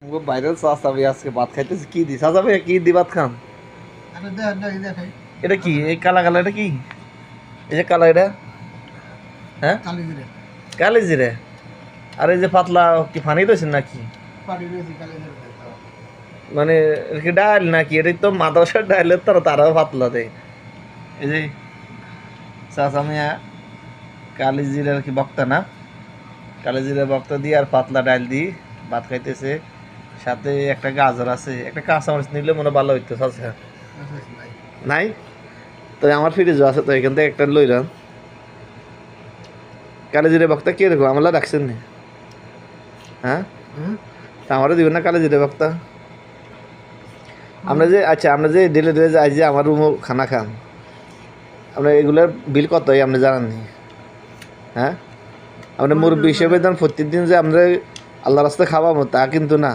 viral চাচা ভাই আজকে ভাত খাইতেছে কি দি চাচা ভাই কি দি ভাত খান এটা কি এই কালা কালা এটা কি এই যে কালা এটা হ্যাঁ কালি জিরে আর এই যে পাতলা কি ফানি রয়েছেন নাকি মানে এটা কি ডাল নাকি এটাই তো মাদ্রাসার ডালের তারাও পাতলা দেয় এই যে চাচা মিয়া কালি জিরার কি বক্তা না কালি জিরা বক্তা দিয়ে আর পাতলা ডাল দিয়ে ভাত খাইতেছে সাথে একটা গাজর আছে একটা কাঁচামরিচ নিলে মনে ভালো হইতো চাচা নাই তো আমার ফ্রিজও আছে তো এখান থেকে একটা লইলাম কালি জিরে বক্তা কে দেখো আমলা রাখছেন নি হ্যাঁ তা আমারও দিবেন না কালি জিরে বক্তা আমরা যে আচ্ছা আমরা যে ডেলে ডেলে যাই যে আমার রুমও খানা খান আমরা এগুলোর বিল কত হয় আপনি জানাননি হ্যাঁ আমরা মুরব্বী হিসেবে ধরেন প্রত্যেকদিন যে আমরা আল্লাহ রাস্তায় খাওয়াবো তা কিন্তু না